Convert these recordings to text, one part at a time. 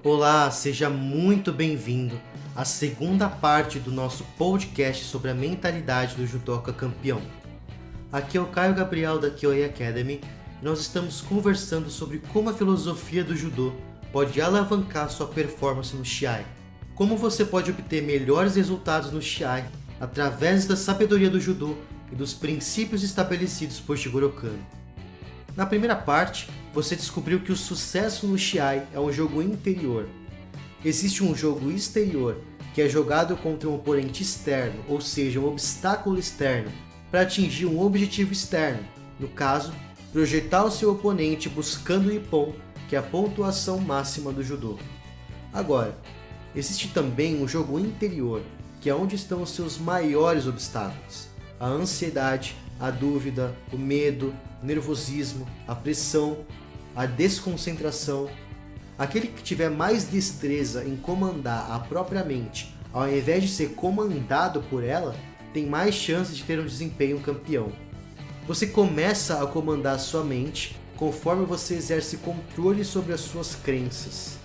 Olá, seja muito bem-vindo à segunda parte do nosso podcast sobre a mentalidade do judoca campeão. Aqui é o Caio Gabriel da Kyoei Academy e nós estamos conversando sobre como a filosofia do judô pode alavancar sua performance no Shiai. Como você pode obter melhores resultados no Shiai através da sabedoria do judô e dos princípios estabelecidos por Jigoro Kano. Na primeira parte, você descobriu que o sucesso no Shiai é um jogo interior. Existe um jogo exterior, que é jogado contra um oponente externo, ou seja, um obstáculo externo, para atingir um objetivo externo, no caso, projetar o seu oponente buscando o Ippon, que é a pontuação máxima do judô. Agora, existe também um jogo interior, que é onde estão os seus maiores obstáculos: a ansiedade, a dúvida, o medo, o nervosismo, a pressão, a desconcentração. Aquele que tiver mais destreza em comandar a própria mente, ao invés de ser comandado por ela, tem mais chances de ter um desempenho campeão. Você começa a comandar a sua mente conforme você exerce controle sobre as suas crenças.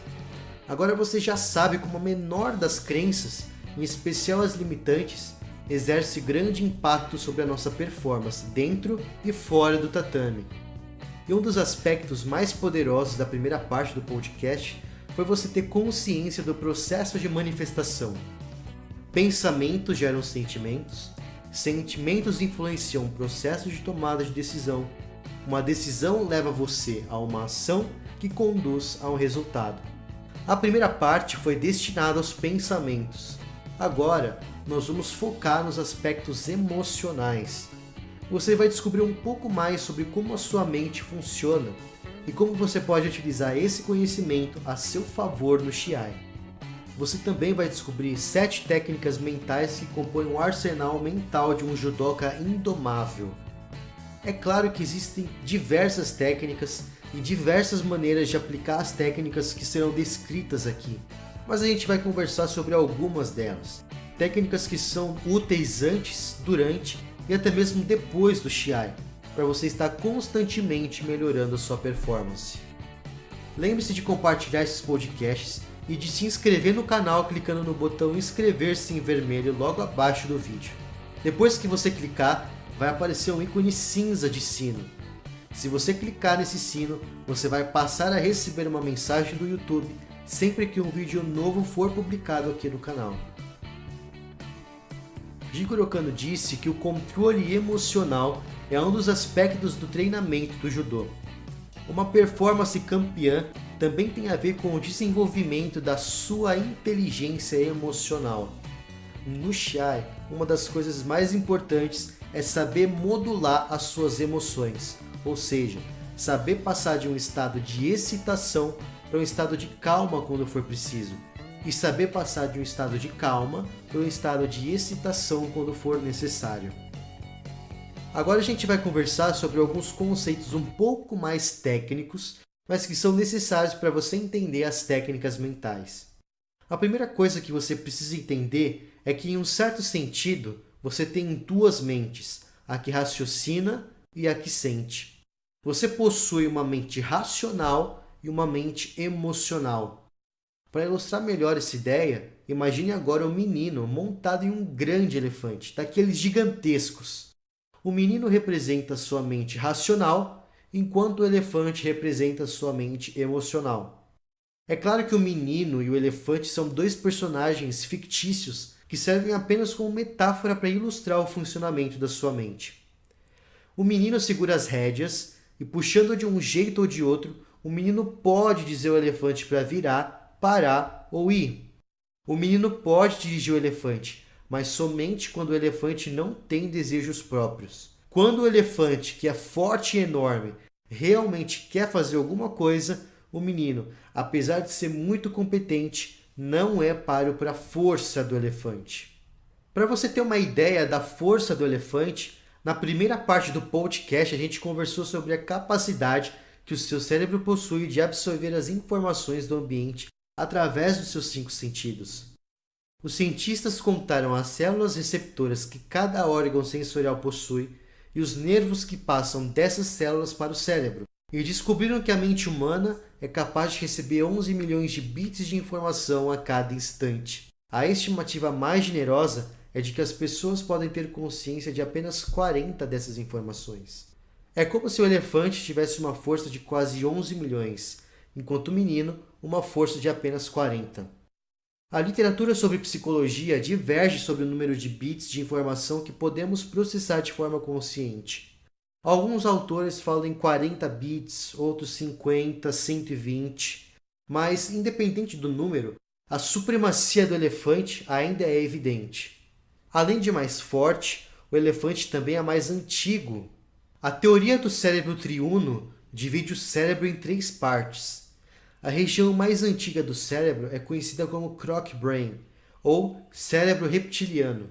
Agora você já sabe como a menor das crenças, em especial as limitantes, exerce grande impacto sobre a nossa performance dentro e fora do tatame. E um dos aspectos mais poderosos da primeira parte do podcast foi você ter consciência do processo de manifestação. Pensamentos geram sentimentos, sentimentos influenciam o processo de tomada de decisão, uma decisão leva você a uma ação que conduz a um resultado. A primeira parte foi destinada aos pensamentos. Agora, nós vamos focar nos aspectos emocionais. Você vai descobrir um pouco mais sobre como a sua mente funciona e como você pode utilizar esse conhecimento a seu favor no Shiai. Você também vai descobrir 7 técnicas mentais que compõem o arsenal mental de um judoca indomável. É claro que existem diversas técnicas e diversas maneiras de aplicar as técnicas que serão descritas aqui, mas a gente vai conversar sobre algumas delas. Técnicas que são úteis antes, durante e até mesmo depois do Shiai, para você estar constantemente melhorando a sua performance. Lembre-se de compartilhar esses podcasts e de se inscrever no canal clicando no botão inscrever-se em vermelho logo abaixo do vídeo. Depois que você clicar, vai aparecer um ícone cinza de sino. Se você clicar nesse sino, você vai passar a receber uma mensagem do YouTube sempre que um vídeo novo for publicado aqui no canal. Jigoro Kano disse que o controle emocional é um dos aspectos do treinamento do judô. Uma performance campeã também tem a ver com o desenvolvimento da sua inteligência emocional. No Shiai, uma das coisas mais importantes é saber modular as suas emoções, ou seja, saber passar de um estado de excitação para um estado de calma quando for preciso, e saber passar de um estado de calma para um estado de excitação quando for necessário. Agora a gente vai conversar sobre alguns conceitos um pouco mais técnicos, mas que são necessários para você entender as técnicas mentais. A primeira coisa que você precisa entender é que, em um certo sentido, você tem duas mentes, a que raciocina e a que sente. Você possui uma mente racional e uma mente emocional. Para ilustrar melhor essa ideia, imagine agora um menino montado em um grande elefante, daqueles gigantescos. O menino representa sua mente racional, enquanto o elefante representa sua mente emocional. É claro que o menino e o elefante são dois personagens fictícios que servem apenas como metáfora para ilustrar o funcionamento da sua mente. O menino segura as rédeas e, puxando de um jeito ou de outro, o menino pode dizer ao elefante para virar, parar ou ir. O menino pode dirigir o elefante, mas somente quando o elefante não tem desejos próprios. Quando o elefante, que é forte e enorme, realmente quer fazer alguma coisa, o menino, apesar de ser muito competente, não é páreo para a força do elefante. Para você ter uma ideia da força do elefante, na primeira parte do podcast a gente conversou sobre a capacidade que o seu cérebro possui de absorver as informações do ambiente através dos seus 5 sentidos. Os cientistas contaram as células receptoras que cada órgão sensorial possui e os nervos que passam dessas células para o cérebro, E descobriram que a mente humana é capaz de receber 11 milhões de bits de informação a cada instante. A estimativa mais generosa é de que as pessoas podem ter consciência de apenas 40 dessas informações. É como se o elefante tivesse uma força de quase 11 milhões, enquanto o menino uma força de apenas 40. A literatura sobre psicologia diverge sobre o número de bits de informação que podemos processar de forma consciente. Alguns autores falam em 40 bits, outros 50, 120, mas independente do número, a supremacia do elefante ainda é evidente. Além de mais forte, o elefante também é mais antigo. A teoria do cérebro triuno divide o cérebro em 3 partes. A região mais antiga do cérebro é conhecida como croc brain, ou cérebro reptiliano.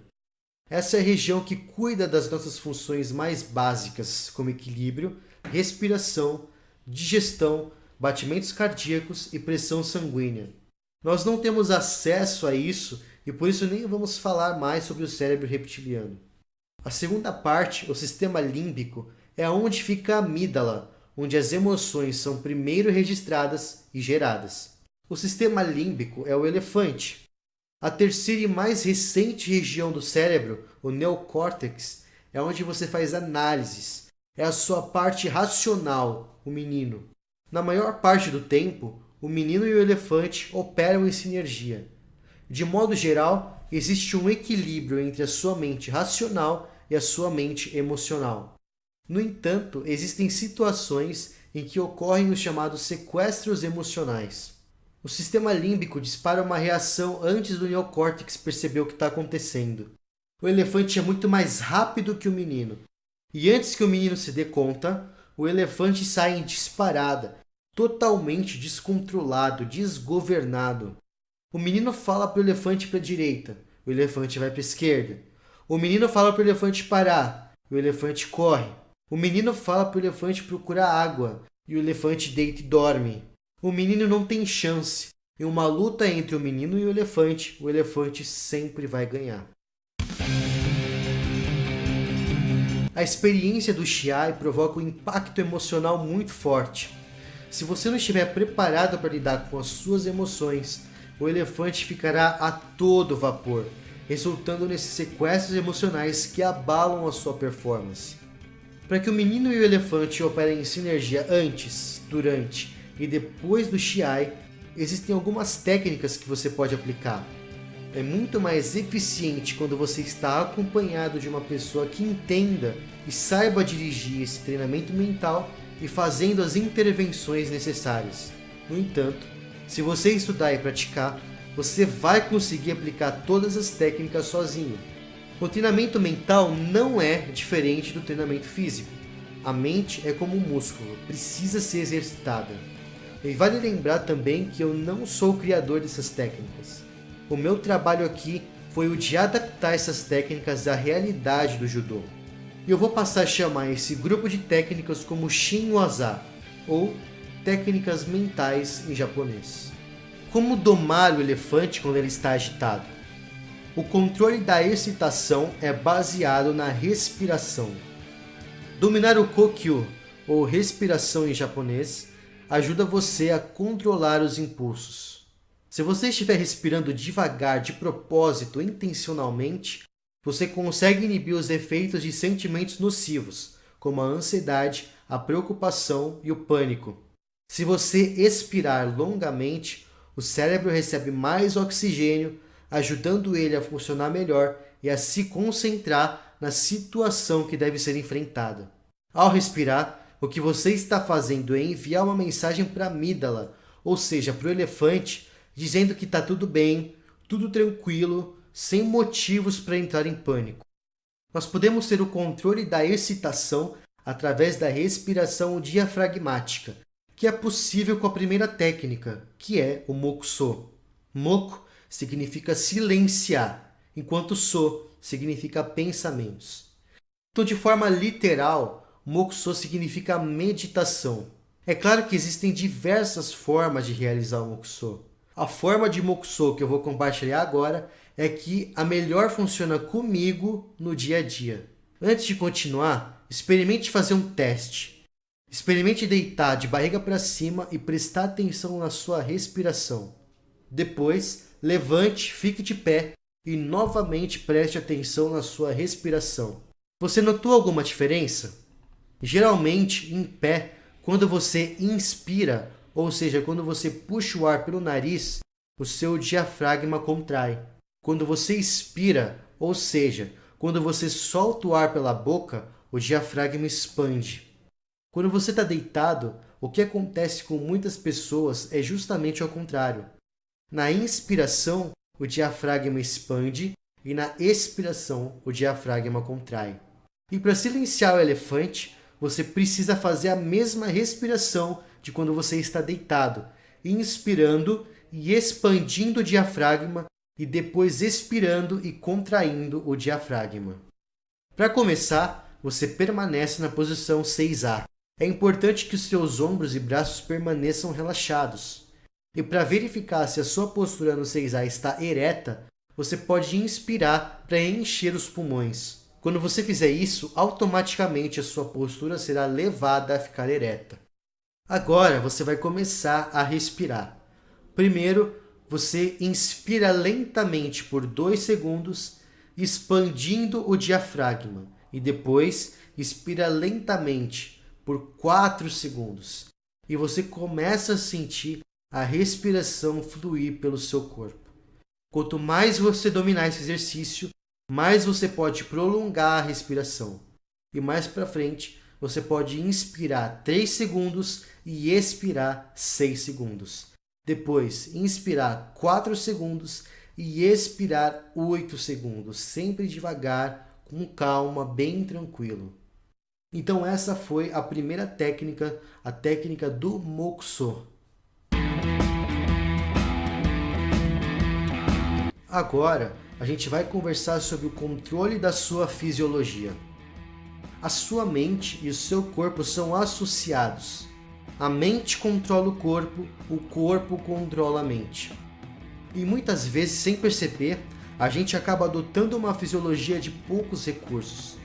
Essa é a região que cuida das nossas funções mais básicas, como equilíbrio, respiração, digestão, batimentos cardíacos e pressão sanguínea. Nós não temos acesso a isso e por isso nem vamos falar mais sobre o cérebro reptiliano. A segunda parte, o sistema límbico, é onde fica a amígdala, onde as emoções são primeiro registradas e geradas. O sistema límbico é o elefante. A terceira e mais recente região do cérebro, o neocórtex, é onde você faz análises. É a sua parte racional, o menino. Na maior parte do tempo, o menino e o elefante operam em sinergia. De modo geral, existe um equilíbrio entre a sua mente racional e a sua mente emocional. No entanto, existem situações em que ocorrem os chamados sequestros emocionais. O sistema límbico dispara uma reação antes do neocórtex perceber o que está acontecendo. O elefante é muito mais rápido que o menino. E antes que o menino se dê conta, o elefante sai em disparada, totalmente descontrolado, desgovernado. O menino fala para o elefante para a direita, o elefante vai para a esquerda. O menino fala para o elefante parar, o elefante corre. O menino fala para o elefante procurar água e o elefante deita e dorme. O menino não tem chance. Em uma luta entre o menino e o elefante sempre vai ganhar. A experiência do Chiai provoca um impacto emocional muito forte. Se você não estiver preparado para lidar com as suas emoções, o elefante ficará a todo vapor, resultando nesses sequestros emocionais que abalam a sua performance. Para que o menino e o elefante operem em sinergia antes, durante e depois do Chiai, existem algumas técnicas que você pode aplicar. É muito mais eficiente quando você está acompanhado de uma pessoa que entenda e saiba dirigir esse treinamento mental e fazendo as intervenções necessárias. No entanto, se você estudar e praticar, você vai conseguir aplicar todas as técnicas sozinho. O treinamento mental não é diferente do treinamento físico. A mente é como um músculo, precisa ser exercitada. E vale lembrar também que eu não sou o criador dessas técnicas. O meu trabalho aqui foi o de adaptar essas técnicas à realidade do judô. E eu vou passar a chamar esse grupo de técnicas como Shin-Waza, ou técnicas mentais em japonês. Como domar o elefante quando ele está agitado? O controle da excitação é baseado na respiração. Dominar o Kokyu, ou respiração em japonês, ajuda você a controlar os impulsos. Se você estiver respirando devagar de propósito, intencionalmente, você consegue inibir os efeitos de sentimentos nocivos, como a ansiedade, a preocupação e o pânico. Se você expirar longamente, o cérebro recebe mais oxigênio, ajudando ele a funcionar melhor e a se concentrar na situação que deve ser enfrentada. Ao respirar, o que você está fazendo é enviar uma mensagem para a amígdala, ou seja, para o elefante, dizendo que está tudo bem, tudo tranquilo, sem motivos para entrar em pânico. Nós podemos ter o controle da excitação através da respiração diafragmática, que é possível com a primeira técnica, que é o Mokuso. Moku significa silenciar, enquanto So significa pensamentos. Então, de forma literal, Mokuso significa meditação. É claro que existem diversas formas de realizar o Mokuso. A forma de Mokuso que eu vou compartilhar agora é que a melhor funciona comigo no dia a dia. Antes de continuar, experimente fazer um teste. Experimente deitar de barriga para cima e prestar atenção na sua respiração. Depois, levante, fique de pé e novamente preste atenção na sua respiração. Você notou alguma diferença? Geralmente, em pé, quando você inspira, ou seja, quando você puxa o ar pelo nariz, o seu diafragma contrai. Quando você expira, ou seja, quando você solta o ar pela boca, o diafragma expande. Quando você está deitado, o que acontece com muitas pessoas é justamente ao contrário. Na inspiração, o diafragma expande e na expiração, o diafragma contrai. E para silenciar o elefante, você precisa fazer a mesma respiração de quando você está deitado, inspirando e expandindo o diafragma e depois expirando e contraindo o diafragma. Para começar, você permanece na posição 6A. É importante que os seus ombros e braços permaneçam relaxados. E para verificar se a sua postura no 6A está ereta, você pode inspirar para encher os pulmões. Quando você fizer isso, automaticamente a sua postura será levada a ficar ereta. Agora você vai começar a respirar. Primeiro, você inspira lentamente por 2 segundos, expandindo o diafragma. E depois, expira lentamente por 4 segundos. E você começa a sentir a respiração fluir pelo seu corpo. Quanto mais você dominar esse exercício, mais você pode prolongar a respiração. E mais para frente, você pode inspirar 3 segundos e expirar 6 segundos. Depois, inspirar 4 segundos e expirar 8 segundos, sempre devagar, com calma, bem tranquilo. Então essa foi a primeira técnica, a técnica do Mokuso. Agora, a gente vai conversar sobre o controle da sua fisiologia. A sua mente e o seu corpo são associados. A mente controla o corpo controla a mente. E muitas vezes, sem perceber, a gente acaba adotando uma fisiologia de poucos recursos.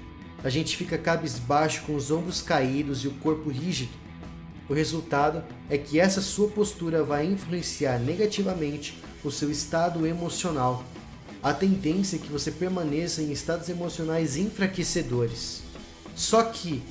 A gente fica cabisbaixo com os ombros caídos e o corpo rígido. O resultado é que essa sua postura vai influenciar negativamente o seu estado emocional. A tendência é que você permaneça em estados emocionais enfraquecedores. Só que,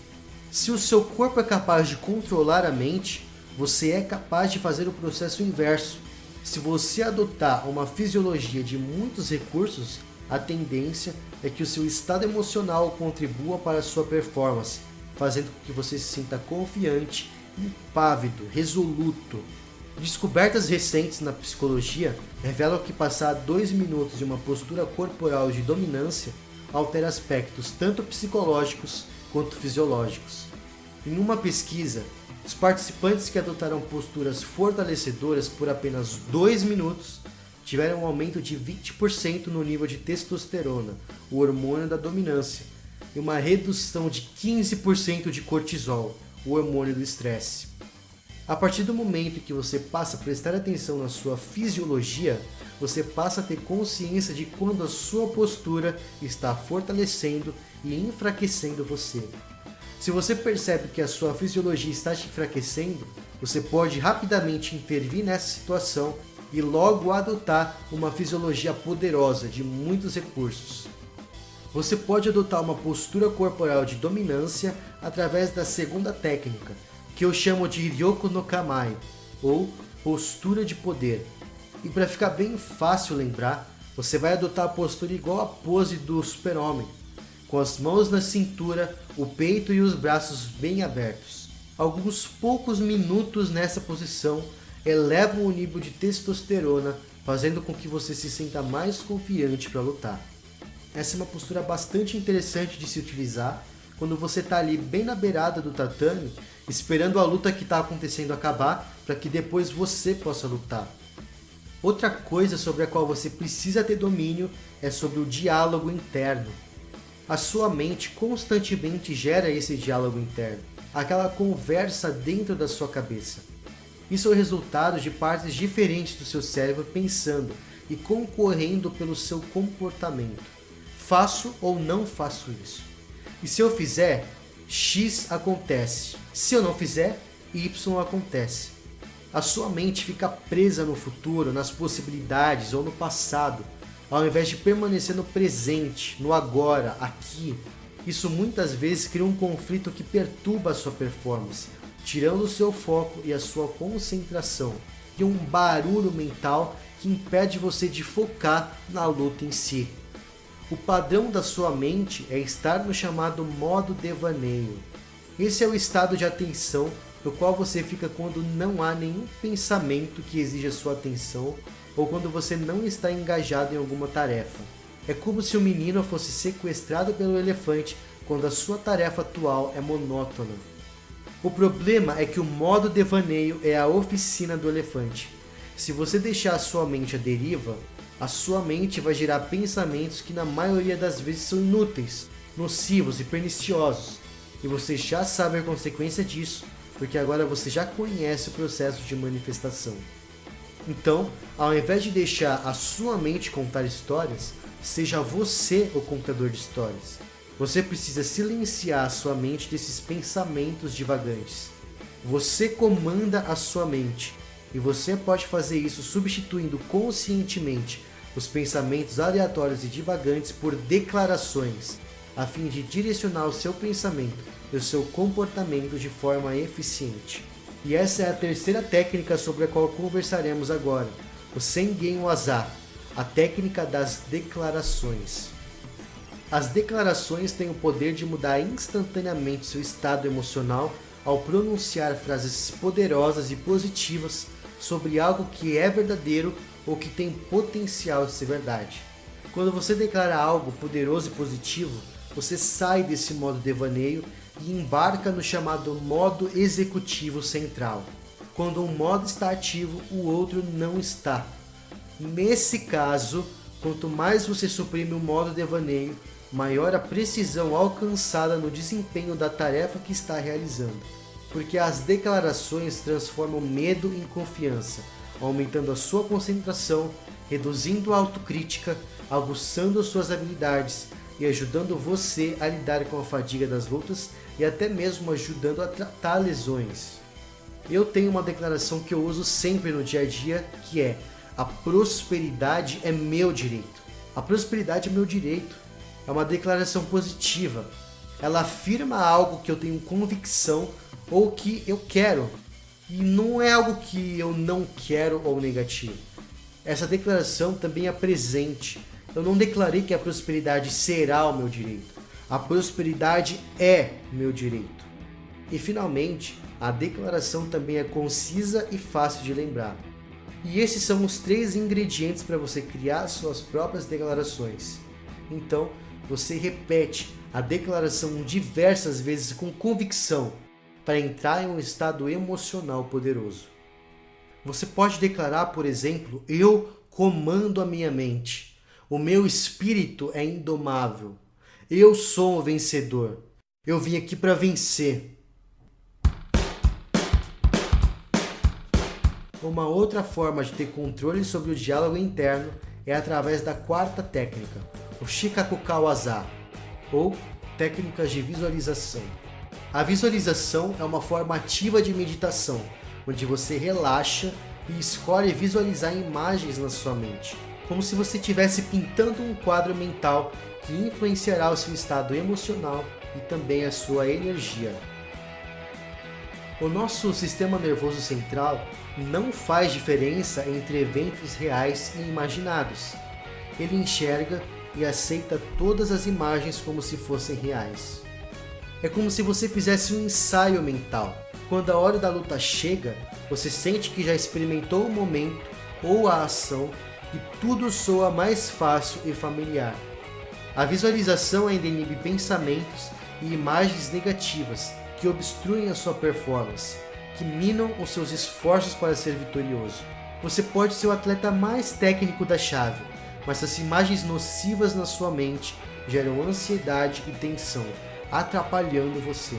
se o seu corpo é capaz de controlar a mente, você é capaz de fazer o processo inverso. Se você adotar uma fisiologia de muitos recursos, a tendência é que o seu estado emocional contribua para a sua performance, fazendo com que você se sinta confiante, impávido, resoluto. Descobertas recentes na psicologia revelam que passar 2 minutos em uma postura corporal de dominância altera aspectos tanto psicológicos quanto fisiológicos. Em uma pesquisa, os participantes que adotaram posturas fortalecedoras por apenas 2 minutos tiveram um aumento de 20% no nível de testosterona, o hormônio da dominância, e uma redução de 15% de cortisol, o hormônio do estresse. A partir do momento que você passa a prestar atenção na sua fisiologia, você passa a ter consciência de quando a sua postura está fortalecendo e enfraquecendo você. Se você percebe que a sua fisiologia está te enfraquecendo, você pode rapidamente intervir nessa situação e logo adotar uma fisiologia poderosa de muitos recursos. Você pode adotar uma postura corporal de dominância através da segunda técnica, que eu chamo de Ryoku no Kamae, ou postura de poder. E para ficar bem fácil lembrar, você vai adotar a postura igual à pose do super-homem, com as mãos na cintura, o peito e os braços bem abertos. Alguns poucos minutos nessa posição elevam o nível de testosterona, fazendo com que você se sinta mais confiante para lutar. Essa é uma postura bastante interessante de se utilizar quando você está ali bem na beirada do tatame, esperando a luta que está acontecendo acabar, para que depois você possa lutar. Outra coisa sobre a qual você precisa ter domínio é sobre o diálogo interno. A sua mente constantemente gera esse diálogo interno, aquela conversa dentro da sua cabeça. Isso é o resultado de partes diferentes do seu cérebro pensando e concorrendo pelo seu comportamento. Faço ou não faço isso? E se eu fizer, X acontece. Se eu não fizer, Y acontece. A sua mente fica presa no futuro, nas possibilidades ou no passado, ao invés de permanecer no presente, no agora, aqui. Isso muitas vezes cria um conflito que perturba a sua performance, tirando o seu foco e a sua concentração, e um barulho mental que impede você de focar na luta em si. O padrão da sua mente é estar no chamado modo devaneio. Esse é o estado de atenção no qual você fica quando não há nenhum pensamento que exija sua atenção ou quando você não está engajado em alguma tarefa. É como se o menino fosse sequestrado pelo elefante quando a sua tarefa atual é monótona. O problema é que o modo devaneio é a oficina do elefante. Se você deixar a sua mente à deriva, a sua mente vai gerar pensamentos que na maioria das vezes são inúteis, nocivos e perniciosos. E você já sabe a consequência disso, porque agora você já conhece o processo de manifestação. Então, ao invés de deixar a sua mente contar histórias, seja você o contador de histórias. Você precisa silenciar a sua mente desses pensamentos divagantes. Você comanda a sua mente, e você pode fazer isso substituindo conscientemente os pensamentos aleatórios e divagantes por declarações, a fim de direcionar o seu pensamento e o seu comportamento de forma eficiente. E essa é a terceira técnica sobre a qual conversaremos agora, o Sengen Waza, a técnica das declarações. As declarações têm o poder de mudar instantaneamente seu estado emocional ao pronunciar frases poderosas e positivas sobre algo que é verdadeiro ou que tem potencial de ser verdade. Quando você declara algo poderoso e positivo, você sai desse modo devaneio e embarca no chamado modo executivo central. Quando um modo está ativo, o outro não está. Nesse caso, quanto mais você suprime o modo devaneio, maior a precisão alcançada no desempenho da tarefa que está realizando. Porque as declarações transformam medo em confiança, aumentando a sua concentração, reduzindo a autocrítica, aguçando suas habilidades e ajudando você a lidar com a fadiga das lutas e até mesmo ajudando a tratar lesões. Eu tenho uma declaração que eu uso sempre no dia a dia, que é: a prosperidade é meu direito. A prosperidade é meu direito. É uma declaração positiva. Ela afirma algo que eu tenho convicção ou que eu quero. E não é algo que eu não quero ou negativo. Essa declaração também é presente. Eu não declarei que a prosperidade será o meu direito. A prosperidade é meu direito. E finalmente, a declaração também é concisa e fácil de lembrar. E esses são os 3 ingredientes para você criar suas próprias declarações. Então, você repete a declaração diversas vezes com convicção para entrar em um estado emocional poderoso. Você pode declarar, por exemplo: eu comando a minha mente. O meu espírito é indomável. Eu sou um vencedor. Eu vim aqui para vencer. Uma outra forma de ter controle sobre o diálogo interno é através da 4ª técnica, o Shikakuka Waza, ou técnicas de visualização. A visualização é uma forma ativa de meditação, onde você relaxa e escolhe visualizar imagens na sua mente, como se você estivesse pintando um quadro mental que influenciará o seu estado emocional e também a sua energia. O nosso sistema nervoso central não faz diferença entre eventos reais e imaginados. Ele enxerga e aceita todas as imagens como se fossem reais. É como se você fizesse um ensaio mental. Quando a hora da luta chega, você sente que já experimentou o momento ou a ação e tudo soa mais fácil e familiar. A visualização ainda inibe pensamentos e imagens negativas que obstruem a sua performance, que minam os seus esforços para ser vitorioso. Você pode ser o atleta mais técnico da chave, mas as imagens nocivas na sua mente geram ansiedade e tensão, atrapalhando você.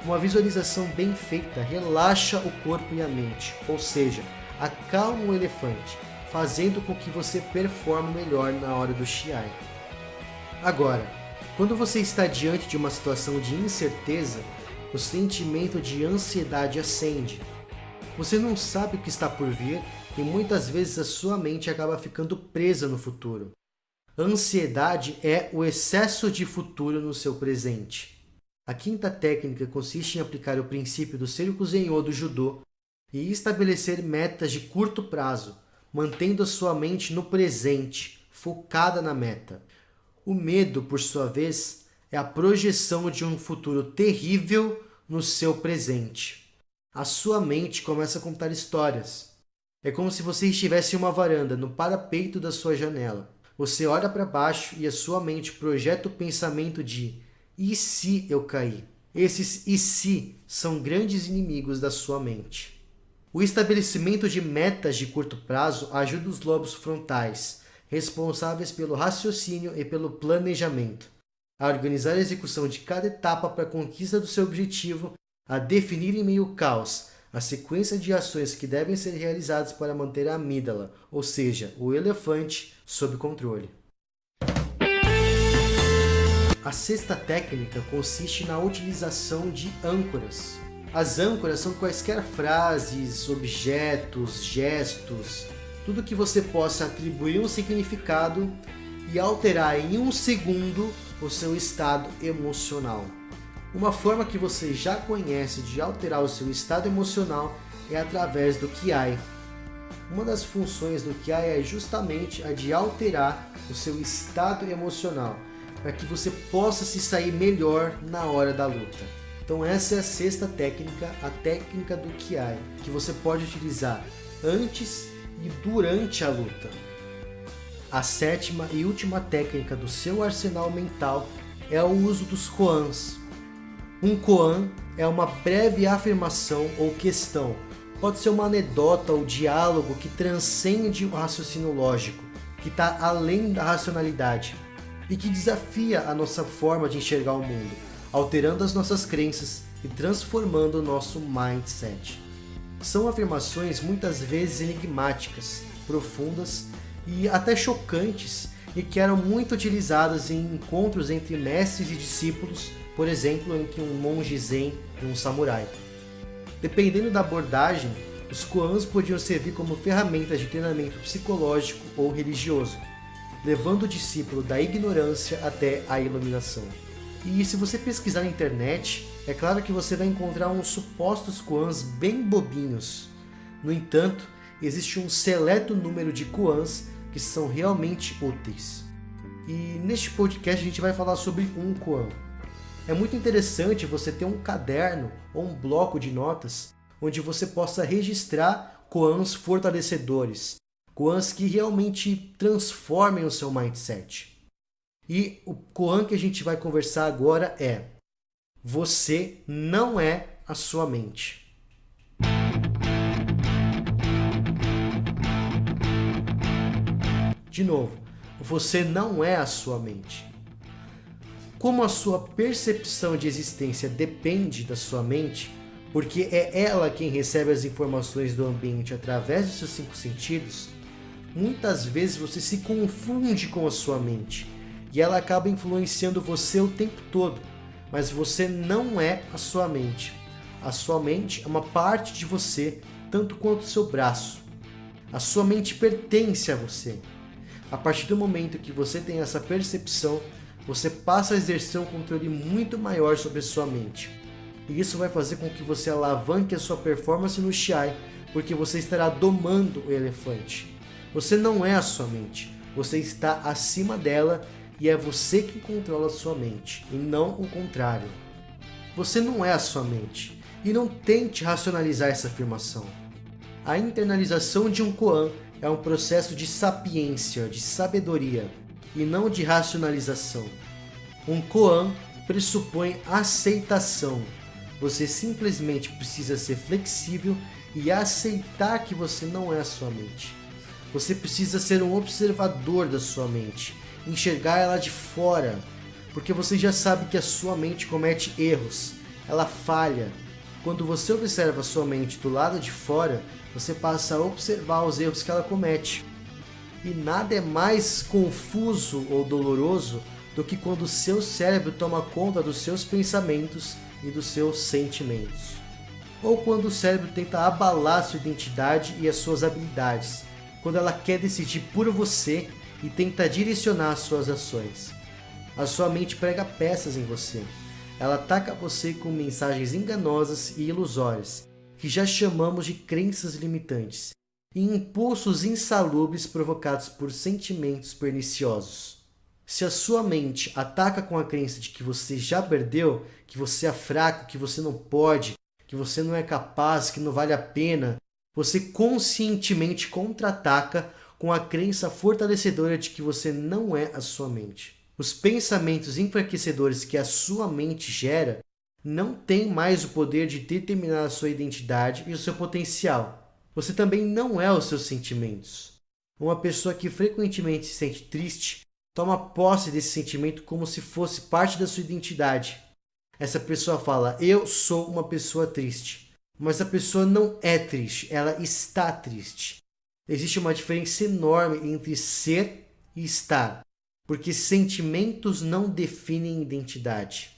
Uma visualização bem feita relaxa o corpo e a mente, ou seja, acalma o elefante, fazendo com que você performe melhor na hora do Shiai. Agora, Quando você está diante de uma situação de incerteza, o sentimento de ansiedade acende. Você não sabe o que está por vir e muitas vezes a sua mente acaba ficando presa no futuro. Ansiedade é o excesso de futuro no seu presente. A quinta técnica consiste em aplicar o princípio do Seiryoku-Zenryo do Judô e estabelecer metas de curto prazo, mantendo a sua mente no presente, focada na meta. O medo, por sua vez, é a projeção de um futuro terrível no seu presente. A sua mente começa a contar histórias. É como se você estivesse em uma varanda, no parapeito da sua janela. Você olha para baixo e a sua mente projeta o pensamento de "e se eu cair?". Esses "e se" são grandes inimigos da sua mente. O estabelecimento de metas de curto prazo ajuda os lobos frontais, responsáveis pelo raciocínio e pelo planejamento, a organizar a execução de cada etapa para a conquista do seu objetivo, a definir em meio ao caos a sequência de ações que devem ser realizadas para manter a amígdala, ou seja, o elefante, sob controle. A sexta técnica consiste na utilização de âncoras. As âncoras são quaisquer frases, objetos, gestos, tudo que você possa atribuir um significado e alterar em 1 segundo o seu estado emocional. Uma forma que você já conhece de alterar o seu estado emocional é através do Kiai. Uma das funções do Kiai é justamente a de alterar o seu estado emocional, para que você possa se sair melhor na hora da luta. Então essa é a sexta técnica, a técnica do Kiai, que você pode utilizar antes e durante a luta. A sétima e última técnica do seu arsenal mental é o uso dos koans. Um koan é uma breve afirmação ou questão. Pode ser uma anedota ou diálogo que transcende o raciocínio lógico, que está além da racionalidade e que desafia a nossa forma de enxergar o mundo, alterando as nossas crenças e transformando o nosso mindset. São afirmações muitas vezes enigmáticas, profundas e até chocantes e que eram muito utilizadas em encontros entre mestres e discípulos, por exemplo, entre um monge zen e um samurai. Dependendo da abordagem, os koans podiam servir como ferramentas de treinamento psicológico ou religioso, levando o discípulo da ignorância até a iluminação. E se você pesquisar na internet, é claro que você vai encontrar uns supostos koans bem bobinhos. No entanto, existe um seleto número de koans que são realmente úteis. E neste podcast a gente vai falar sobre um koan. É muito interessante você ter um caderno ou um bloco de notas onde você possa registrar koans fortalecedores, koans que realmente transformem o seu mindset. E o koan que a gente vai conversar agora é: você não é a sua mente. De novo, você não é a sua mente. Como a sua percepção de existência depende da sua mente, porque é ela quem recebe as informações do ambiente através dos seus 5 sentidos, muitas vezes você se confunde com a sua mente e ela acaba influenciando você o tempo todo, mas você não é a sua mente. A sua mente é uma parte de você, tanto quanto o seu braço. A sua mente pertence a você. A partir do momento que você tem essa percepção, você passa a exercer um controle muito maior sobre a sua mente. E isso vai fazer com que você alavanque a sua performance no Shiai, porque você estará domando o elefante. Você não é a sua mente, você está acima dela e é você que controla a sua mente, e não o contrário. Você não é a sua mente, e não tente racionalizar essa afirmação. A internalização de um koan é um processo de sapiência, de sabedoria, e não de racionalização. Um koan pressupõe aceitação. Você simplesmente precisa ser flexível e aceitar que você não é a sua mente. Você precisa ser um observador da sua mente, enxergar ela de fora, porque você já sabe que a sua mente comete erros, ela falha. Quando você observa a sua mente do lado de fora, você passa a observar os erros que ela comete. E nada é mais confuso ou doloroso do que quando o seu cérebro toma conta dos seus pensamentos e dos seus sentimentos. Ou quando o cérebro tenta abalar sua identidade e as suas habilidades, quando ela quer decidir por você e tenta direcionar as suas ações. A sua mente prega peças em você. Ela ataca você com mensagens enganosas e ilusórias, que já chamamos de crenças limitantes, e impulsos insalubres provocados por sentimentos perniciosos. Se a sua mente ataca com a crença de que você já perdeu, que você é fraco, que você não pode, que você não é capaz, que não vale a pena, você conscientemente contra-ataca com a crença fortalecedora de que você não é a sua mente. Os pensamentos enfraquecedores que a sua mente gera não têm mais o poder de determinar a sua identidade e o seu potencial. Você também não é os seus sentimentos. Uma pessoa que frequentemente se sente triste toma posse desse sentimento como se fosse parte da sua identidade. Essa pessoa fala, eu sou uma pessoa triste. Mas a pessoa não é triste, ela está triste. Existe uma diferença enorme entre ser e estar, porque sentimentos não definem identidade.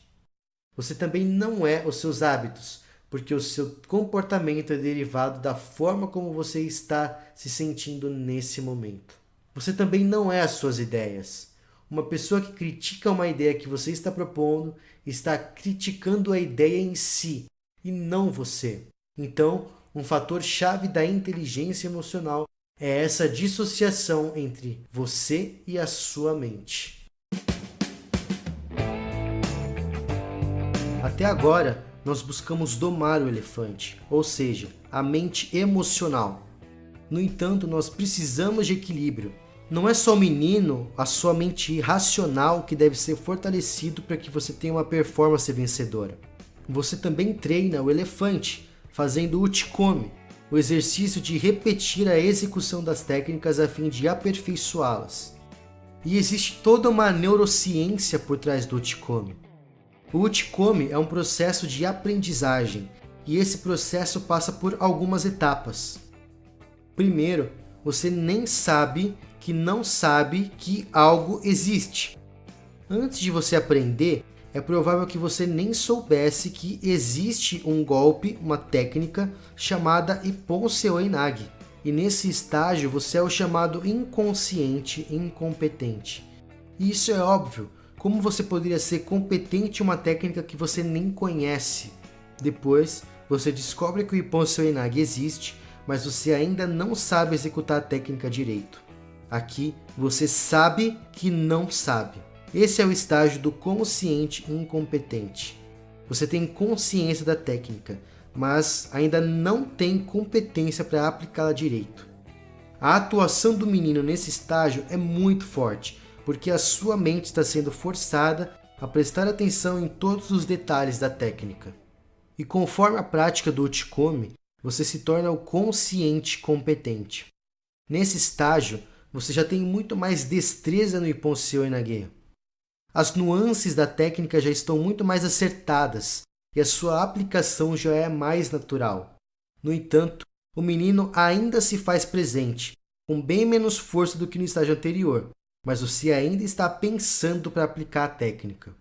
Você também não é os seus hábitos, porque o seu comportamento é derivado da forma como você está se sentindo nesse momento. Você também não é as suas ideias. Uma pessoa que critica uma ideia que você está propondo está criticando a ideia em si e não você. Então, um fator chave da inteligência emocional é essa dissociação entre você e a sua mente. Até agora, nós buscamos domar o elefante, ou seja, a mente emocional. No entanto, nós precisamos de equilíbrio. Não é só o menino, a sua mente racional que deve ser fortalecido para que você tenha uma performance vencedora. Você também treina o elefante, fazendo o Uchikomi, o exercício de repetir a execução das técnicas a fim de aperfeiçoá-las. E existe toda uma neurociência por trás do Uchikomi. O Uchikomi é um processo de aprendizagem, e esse processo passa por algumas etapas. Primeiro, você nem sabe que não sabe que algo existe. Antes de você aprender, é provável que você nem soubesse que existe um golpe, uma técnica chamada Ippon-se Oenage. E nesse estágio você é o chamado inconsciente incompetente. E isso é óbvio. Como você poderia ser competente em uma técnica que você nem conhece? Depois, você descobre que o Ippon-se Oenage existe, mas você ainda não sabe executar a técnica direito. Aqui, você sabe que não sabe. Esse é o estágio do consciente incompetente. Você tem consciência da técnica, mas ainda não tem competência para aplicá-la direito. A atuação do menino nesse estágio é muito forte, porque a sua mente está sendo forçada a prestar atenção em todos os detalhes da técnica. E conforme a prática do Uchikomi, você se torna o consciente competente. Nesse estágio, você já tem muito mais destreza no Ippon-se Oenage. As nuances da técnica já estão muito mais acertadas e a sua aplicação já é mais natural. No entanto, o menino ainda se faz presente, com bem menos força do que no estágio anterior, mas você ainda está pensando para aplicar a técnica.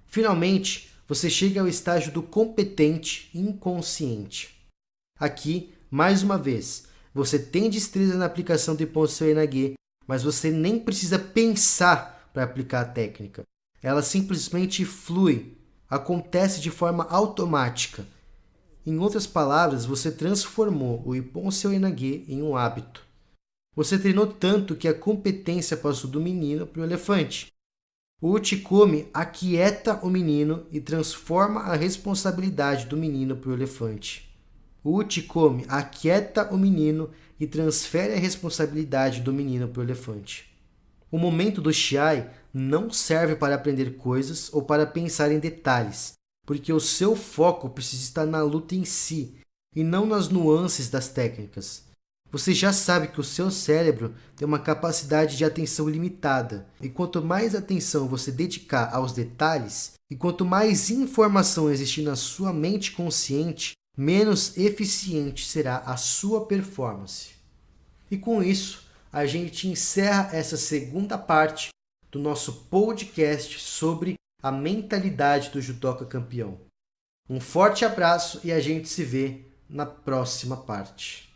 Finalmente, você chega ao estágio do competente inconsciente. Aqui, mais uma vez, você tem destreza na aplicação do Ippon-se Oenage, mas você nem precisa pensar para aplicar a técnica. Ela simplesmente flui, acontece de forma automática. Em outras palavras, você transformou o Ippon-se Oenage em um hábito. Você treinou tanto que a competência passou do menino para o elefante. O Uchikomi aquieta o menino e transforma a responsabilidade do menino para o elefante. O Uchikomi aquieta o menino e transfere a responsabilidade do menino para o elefante. O momento do Shiai não serve para aprender coisas ou para pensar em detalhes, porque o seu foco precisa estar na luta em si e não nas nuances das técnicas. Você já sabe que o seu cérebro tem uma capacidade de atenção limitada, e quanto mais atenção você dedicar aos detalhes, e quanto mais informação existir na sua mente consciente, menos eficiente será a sua performance. E com isso, a gente encerra essa segunda parte do nosso podcast sobre a mentalidade do judoca campeão. Um forte abraço e a gente se vê na próxima parte.